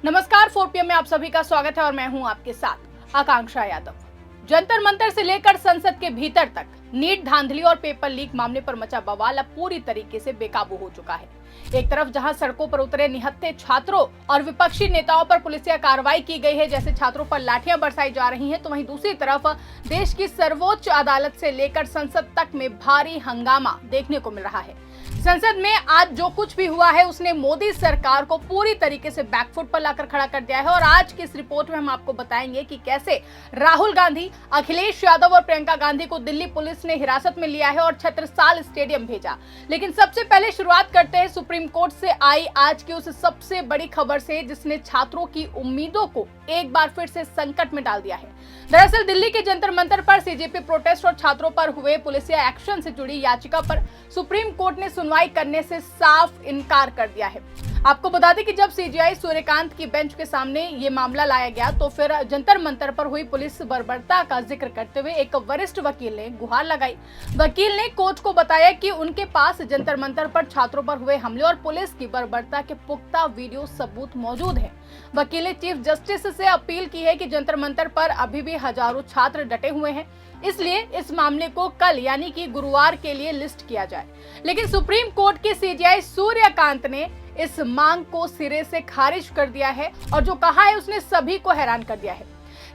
नमस्कार, 4 PM में आप सभी का स्वागत है और मैं हूं आपके साथ आकांक्षा यादव। जंतर मंतर से लेकर संसद के भीतर तक नीट धांधली और पेपर लीक मामले पर मचा बवाल अब पूरी तरीके से बेकाबू हो चुका है। एक तरफ जहां सड़कों पर उतरे निहत्थे छात्रों और विपक्षी नेताओं पर पुलिसिया कार्रवाई की गई है, जैसे छात्रों पर लाठियां बरसाई जा रही हैं, तो वहीं दूसरी तरफ देश की सर्वोच्च अदालत से लेकर संसद तक में भारी हंगामा देखने को मिल रहा है। संसद में आज जो कुछ भी हुआ है उसने मोदी सरकार को पूरी तरीके से बैकफुट पर लाकर खड़ा कर दिया है और आज की इस रिपोर्ट में हम आपको बताएंगे कि कैसे राहुल गांधी, अखिलेश यादव और प्रियंका गांधी को दिल्ली पुलिस ने हिरासत में लिया है और छत्रसाल स्टेडियम भेजा। लेकिन सबसे पहले शुरुआत करते हैं सुप्रीम कोर्ट से आई आज की उस सबसे बड़ी खबर से, जिसने छात्रों की उम्मीदों को एक बार फिर से संकट में डाल दिया है। दरअसल दिल्ली के जंतर मंतर पर सीजेपी प्रोटेस्ट और छात्रों पर हुए पुलिसिया एक्शन से जुड़ी याचिका पर सुप्रीम कोर्ट ने सुनवाई करने से साफ इनकार कर दिया है। आपको बता दें कि जब सीजेआई सूर्यकांत की बेंच के सामने ये मामला लाया गया तो फिर जंतर मंतर पर हुई पुलिस बर्बरता का जिक्र करते हुए एक वरिष्ठ वकील ने गुहार लगाई। वकील ने कोर्ट को बताया कि उनके पास जंतर मंतर पर छात्रों पर हुए हमले और पुलिस की बर्बरता के पुख्ता वीडियो सबूत मौजूद है। वकील ने चीफ जस्टिस से अपील की है कि जंतर मंतर पर अभी भी हजारों छात्र डटे हुए हैं, इसलिए इस मामले को कल यानी कि गुरुवार के लिए लिस्ट किया जाए। लेकिन सुप्रीम कोर्ट के सीजेआई सूर्यकांत ने इस मांग को सिरे से खारिज कर दिया है और जो कहा है उसने सभी को हैरान कर दिया है।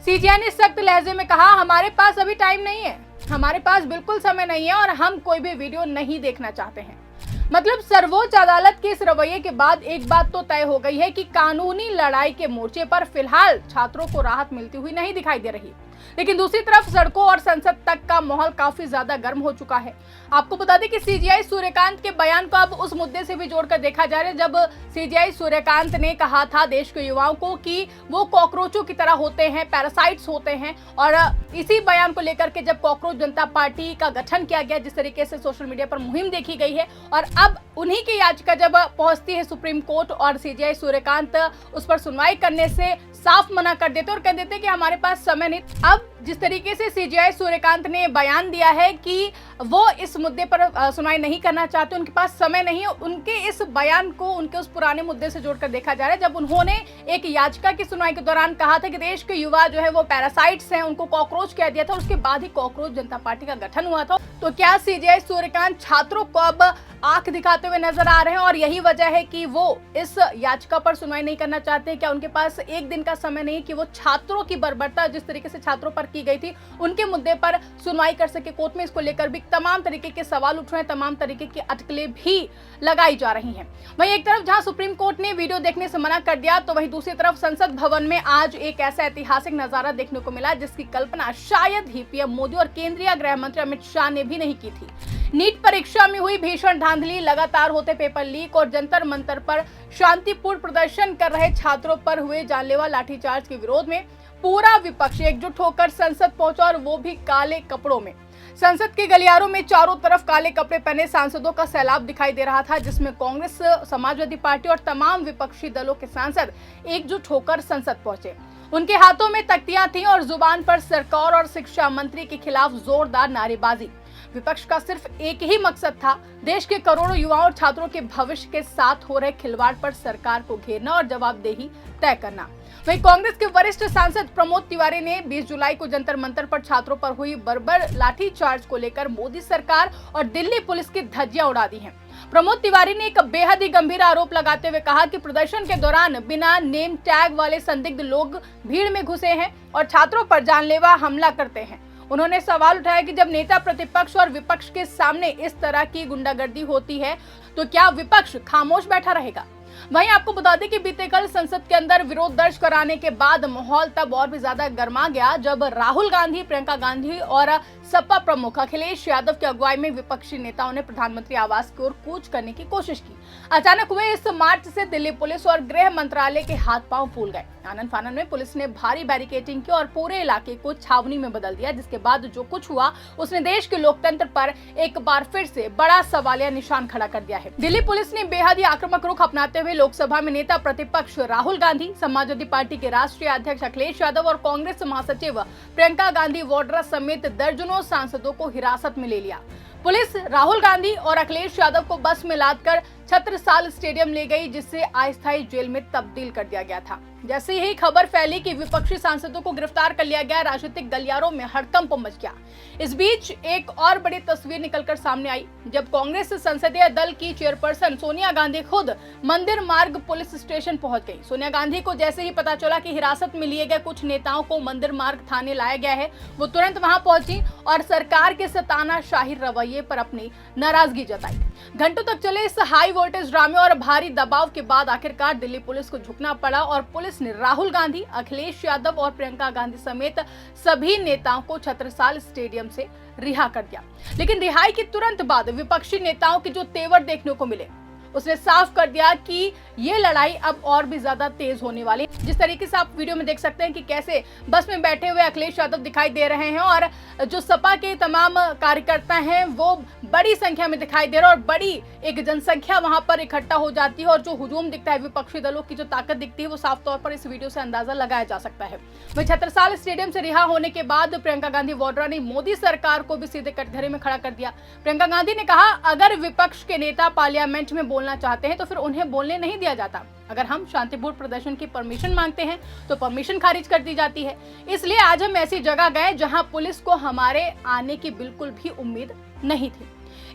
सीजेआई ने सख्त लहजे में कहा, हमारे पास अभी टाइम नहीं है, हमारे पास बिल्कुल समय नहीं है और हम कोई भी वीडियो नहीं देखना चाहते हैं। मतलब सर्वोच्च अदालत के इस रवैये के बाद एक बात तो तय हो गई है कि कानूनी लड़ाई के मोर्चे पर फिलहाल छात्रों को राहत मिलती हुई नहीं दिखाई दे रही। लेकिन दूसरी तरफ सड़कों और संसद तक का माहौल काफी ज्यादा गर्म हो चुका है। आपको बता दें कि सीजेआई सूर्यकांत के बयान को अब उस मुद्दे से भी जोड़कर देखा जा रहा है जब सीजेआई सूर्यकांत ने कहा था देश के युवाओं को कि वो कॉकरोचों की तरह होते हैं, पैरासाइट्स होते हैं। और इसी बयान को लेकर के जब कॉकरोच जनता पार्टी का गठन किया गया, जिस तरीके से सोशल मीडिया पर मुहिम देखी गई है, और अब उन्हीं की याचिका जब पहुंचती है सुप्रीम कोर्ट और सीजेआई सूर्यकांत उस पर सुनवाई करने से साफ मना कर देते और कह देते कि हमारे पास समय नहीं। अब जिस तरीके से सीजेआई सूर्यकांत ने बयान दिया है कि वो इस मुद्दे पर सुनवाई नहीं करना चाहते, उनके पास समय नहीं है, उनके इस बयान को उनके उस पुराने मुद्दे से जोड़कर देखा जा रहा है जब उन्होंने एक याचिका की सुनवाई के दौरान कहा था कि देश के युवा जो है वो पैरासाइट्स हैं, उनको कॉकरोच कह दिया था, उसके बाद ही कॉकरोच जनता पार्टी का गठन हुआ था। तो क्या सीजेआई सूर्यकांत छात्रों को अब आंख दिखाते हुए नजर आ रहे हैं और यही वजह है कि वो इस याचिका पर सुनवाई नहीं करना चाहते? क्या उनके पास एक दिन का समय नहीं कि वो छात्रों की बर्बरता जिस तरीके से छात्रों पर की गई थी उनके मुद्दे पर सुनवाई कर सके? कोर्ट में इसको लेकर भी तमाम तरीके के सवाल उठ रहे हैं, तमाम तरीके की अटकलें भी लगाई जा रही हैं। वहीं एक तरफ जहां सुप्रीम कोर्ट ने वीडियो देखने से मना कर दिया, तो वहीं दूसरी तरफ संसद भवन में आज एक ऐसा ऐतिहासिक नजारा देखने को मिला जिसकी कल्पना शायद ही पीएम मोदी और केंद्रीय गृह मंत्री अमित शाह ने भी नहीं की थी। नीट परीक्षा में हुई भीषण धांधली, लगातार होते पेपर लीक और जंतर मंतर पर शांतिपूर्ण प्रदर्शन कर रहे छात्रों पर हुए जानलेवा लाठीचार्ज के विरोध में पूरा विपक्ष एकजुट होकर संसद पहुंचा और वो भी काले कपड़ों में। संसद के गलियारों में चारों तरफ काले कपड़े पहने सांसदों का सैलाब दिखाई दे रहा था, जिसमें कांग्रेस, समाजवादी पार्टी और तमाम विपक्षी दलों के सांसद एकजुट होकर संसद पहुंचे। उनके हाथों में तख्तियां थीं और जुबान पर सरकार और शिक्षा मंत्री के खिलाफ जोरदार नारेबाजी। विपक्ष का सिर्फ एक ही मकसद था, देश के करोड़ों युवाओं और छात्रों के भविष्य के साथ हो रहे खिलवाड़ पर सरकार को घेरना और जवाबदेही तय करना। वहीं कांग्रेस के वरिष्ठ सांसद प्रमोद तिवारी ने 20 जुलाई को जंतर मंतर पर छात्रों पर हुई बर्बर लाठीचार्ज को लेकर मोदी सरकार और दिल्ली पुलिस की धज्जियां उड़ा दी हैं। प्रमोद तिवारी ने एक बेहद ही गंभीर आरोप लगाते हुए कहा कि प्रदर्शन के दौरान बिना नेम टैग वाले संदिग्ध लोग भीड़ में घुसे हैं और छात्रों पर जानलेवा हमला करते हैं। उन्होंने सवाल उठाया कि जब नेता प्रतिपक्ष और विपक्ष के सामने इस तरह की गुंडागर्दी होती है तो क्या विपक्ष खामोश बैठा रहेगा? वहीं आपको बता दें कि बीते कल संसद के अंदर विरोध दर्ज कराने के बाद माहौल तब और भी ज्यादा गर्मा गया जब राहुल गांधी, प्रियंका गांधी और सपा प्रमुख अखिलेश यादव की अगुवाई में विपक्षी नेताओं ने प्रधानमंत्री आवास की ओर कूच करने की कोशिश की। अचानक हुए इस मार्च से दिल्ली पुलिस और गृह मंत्रालय के हाथ पांव फूल गए। आनन फानन में पुलिस ने भारी बैरिकेडिंग की और पूरे इलाके को छावनी में बदल दिया, जिसके बाद जो कुछ हुआ उसने देश के लोकतंत्र पर एक बार फिर से बड़ा सवालिया निशान खड़ा कर दिया है। दिल्ली पुलिस ने बेहद ही आक्रामक रुख अपनाते हुए लोकसभा में नेता प्रतिपक्ष राहुल गांधी, समाजवादी पार्टी के राष्ट्रीय अध्यक्ष अखिलेश यादव और कांग्रेस महासचिव प्रियंका गांधी वाड्रा समेत दर्जनों सांसदों को हिरासत में ले लिया। पुलिस राहुल गांधी और अखिलेश यादव को बस में लादकर छत्रसाल स्टेडियम ले गई, जिसे अस्थायी जेल में तब्दील कर दिया गया था। जैसे ही खबर फैली कि विपक्षी सांसदों को गिरफ्तार कर लिया गया, राजनीतिक गलियारों में हड़कंप मच गया। इस बीच एक और बड़ी तस्वीर निकलकर सामने आई, जब कांग्रेस संसदीय दल की चेयरपर्सन सोनिया गांधी खुद मंदिर मार्ग पुलिस स्टेशन पहुंच गई। सोनिया गांधी को जैसे ही पता चला कि हिरासत में लिए गए कुछ नेताओं को मंदिर मार्ग थाने लाया गया है, वो तुरंत वहां पहुंची और सरकार के तानाशाही रवैये पर अपनी नाराजगी जताई। घंटों तक चले इस हाई वोल्टेज ड्रामे और भारी दबाव के बाद आखिरकार दिल्ली पुलिस को झुकना पड़ा और पुलिस ने राहुल गांधी, अखिलेश यादव और प्रियंका गांधी समेत सभी नेताओं को छत्रसाल स्टेडियम से रिहा कर दिया। लेकिन रिहाई के तुरंत बाद विपक्षी नेताओं के जो तेवर देखने को मिले, उसने साफ कर दिया कि ये लड़ाई अब और भी ज्यादा तेज होने वाली है। जिस तरीके से आप वीडियो में देख सकते हैं कि कैसे बस में बैठे हुए अखिलेश यादव दिखाई दे रहे हैं और जो सपा के तमाम कार्यकर्ता हैं वो बड़ी संख्या में दिखाई दे रहे हैं और बड़ी एक जनसंख्या वहां पर इकट्ठा हो जाती है और जो हुजूम दिखता है, विपक्षी दलों की जो ताकत दिखती है, वो साफ तौर पर इस वीडियो से अंदाजा लगाया जा सकता है। वही छत्रसाल स्टेडियम से रिहा होने के बाद प्रियंका गांधी वाड्रा ने मोदी सरकार को भी सीधे कटघरे में खड़ा कर दिया। प्रियंका गांधी ने कहा, अगर विपक्ष के नेता पार्लियामेंट में बोलना चाहते हैं तो फिर उन्हें बोलने नहीं दिया जाता। अगर हम शांतिपूर्ण प्रदर्शन की परमिशन मांगते हैं तो परमिशन खारिज कर दी जाती है। इसलिए आज हम ऐसी जगह गए जहां पुलिस को हमारे आने की बिल्कुल भी उम्मीद नहीं थी।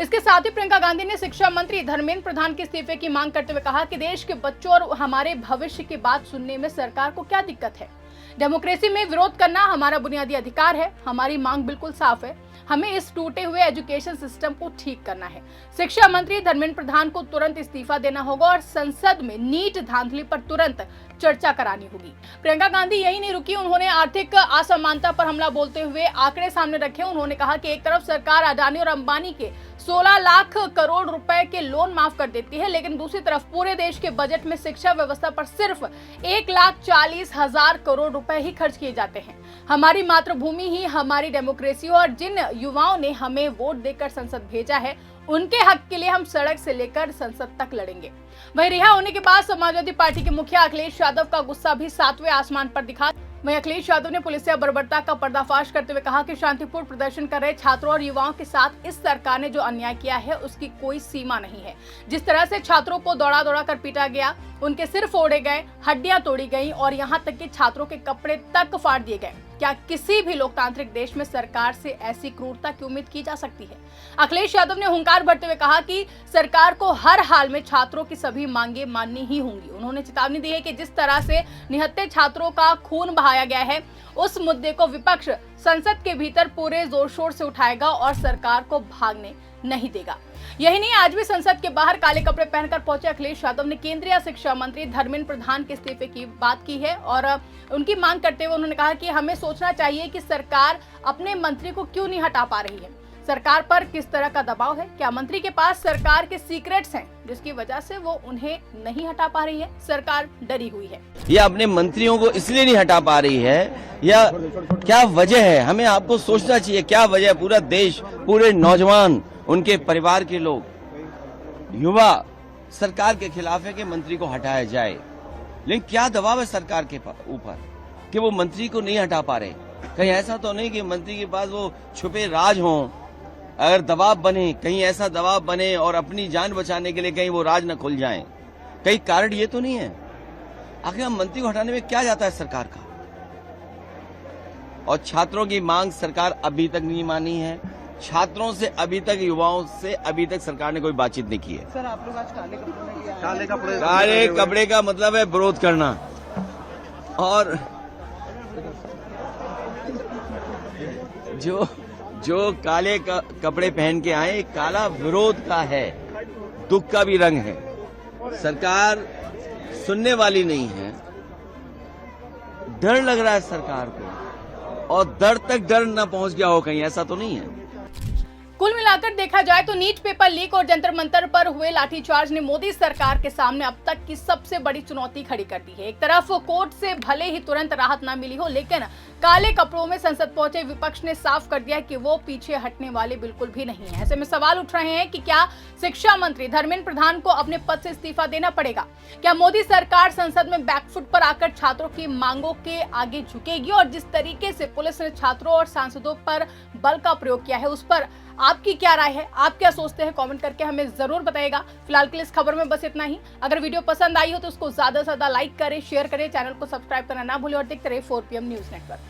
इसके साथ ही प्रियंका गांधी ने शिक्षा मंत्री धर्मेंद्र प्रधान के इस्तीफे की मांग करते हुए कहा कि देश के बच्चों और हमारे भविष्य की बात सुनने में सरकार को क्या दिक्कत है। डेमोक्रेसी में विरोध करना हमारा बुनियादी अधिकार है। हमारी मांग बिल्कुल साफ है, हमें इस टूटे हुए एजुकेशन सिस्टम को ठीक करना है। शिक्षा मंत्री धर्मेंद्र प्रधान को तुरंत इस्तीफा देना होगा और संसद में नीट धांधली पर तुरंत चर्चा करानी होगी। प्रियंका गांधी यही नहीं रुकी, उन्होंने आर्थिक असमानता पर हमला बोलते हुए आंकड़े सामने रखे। उन्होंने कहा कि एक तरफ सरकार अडानी और अंबानी के 16 लाख करोड़ रुपए के लोन माफ कर देती है, लेकिन दूसरी तरफ पूरे देश के बजट में शिक्षा व्यवस्था पर सिर्फ 1,40,000 करोड़ रुपए ही खर्च किए जाते हैं। हमारी मातृभूमि ही हमारी डेमोक्रेसी, और जिन युवाओं ने हमें वोट देकर संसद भेजा है, उनके हक के लिए हम सड़क से लेकर संसद तक लड़ेंगे। वहीं रिहा होने के बाद समाजवादी पार्टी के मुखिया अखिलेश यादव का गुस्सा भी 7वें आसमान पर दिखा। वहीं अखिलेश यादव ने पुलिसिया बर्बरता का पर्दाफाश करते हुए कहा कि शांतिपूर्ण प्रदर्शन कर रहे छात्रों और युवाओं के साथ इस सरकार ने जो अन्याय किया है उसकी कोई सीमा नहीं है। जिस तरह से छात्रों को दौड़ा दौड़ा कर पीटा गया, उनके सिर फोड़े गए, हड्डियां तोड़ी गई और यहाँ तक कि छात्रों के कपड़े तक फाड़ दिए गए, क्या किसी भी लोकतांत्रिक देश में सरकार से ऐसी क्रूरता की उम्मीद की जा सकती है? अखिलेश यादव ने हुंकार भरते हुए कहा कि सरकार को हर हाल में छात्रों की सभी मांगे माननी ही होंगी। उन्होंने चेतावनी दी है कि जिस तरह से निहत्थे छात्रों का खून बहाया गया है, उस मुद्दे को विपक्ष संसद के भीतर पूरे जोर शोर से उठाएगा और सरकार को भागने नहीं देगा। यही नहीं, आज भी संसद के बाहर काले कपड़े पहनकर पहुंचे अखिलेश यादव ने केंद्रीय शिक्षा मंत्री धर्मेंद्र प्रधान के इस्तीफे की बात की है और उनकी मांग करते हुए उन्होंने कहा कि हमें सोचना चाहिए कि सरकार अपने मंत्री को क्यों नहीं हटा पा रही है। सरकार पर किस तरह का दबाव है? क्या मंत्री के पास सरकार के सीक्रेट्स हैं जिसकी वजह से वो उन्हें नहीं हटा पा रही है? सरकार डरी हुई है या अपने मंत्रियों को इसलिए नहीं हटा पा रही है, या क्या वजह है? हमें आपको सोचना चाहिए क्या वजह है। पूरा देश, पूरे नौजवान, उनके परिवार के लोग, युवा सरकार के खिलाफ है कि मंत्री को हटाया जाए, लेकिन क्या दबाव है सरकार के ऊपर कि वो मंत्री को नहीं हटा पा रहे? कहीं ऐसा तो नहीं कि मंत्री के पास वो छुपे राज हों? अगर दबाव बने, कहीं ऐसा दबाव बने और अपनी जान बचाने के लिए कहीं वो राज न खुल जाएं, कहीं कारण ये तो नहीं है? आखिर मंत्री को हटाने में क्या जाता है सरकार का? और छात्रों की मांग सरकार अभी तक नहीं मानी है। छात्रों से अभी तक, युवाओं से अभी तक सरकार ने कोई बातचीत नहीं की है। सर, आप लोग आज काले कपड़े का मतलब है विरोध करना, और जो काले कपड़े पहन के आए, काला विरोध का है, दुख का भी रंग है। सरकार सुनने वाली नहीं है, डर लग रहा है सरकार को, और डर तक डर न पहुंच गया हो कहीं, ऐसा तो नहीं है। कुल मिलाकर देखा जाए तो नीट पेपर लीक और जंतर मंतर पर हुए लाठीचार्ज ने मोदी सरकार के सामने अब तक की सबसे बड़ी चुनौती खड़ी कर दी है। एक तरफ कोर्ट से भले ही तुरंत राहत ना मिली हो, लेकिन काले कपड़ों में संसद पहुंचे विपक्ष ने साफ कर दिया कि वो पीछे हटने वाले बिल्कुल भी नहीं है। ऐसे में सवाल उठ रहे हैं कि क्या शिक्षा मंत्री धर्मेंद्र प्रधान को अपने पद से इस्तीफा देना पड़ेगा? क्या मोदी सरकार संसद में बैकफुट पर आकर छात्रों की मांगों के आगे झुकेगी? और जिस तरीके से पुलिस ने छात्रों और सांसदों पर बल का प्रयोग किया है, उस पर आपकी क्या राय है, आप क्या सोचते हैं, कमेंट करके हमें जरूर बताइएगा। फिलहाल के लिए इस खबर में बस इतना ही। अगर वीडियो पसंद आई हो तो उसको ज्यादा से ज्यादा लाइक करें, शेयर करें, चैनल को सब्सक्राइब करना ना भूलें और देखते रहिए 4 PM न्यूज नेटवर्क।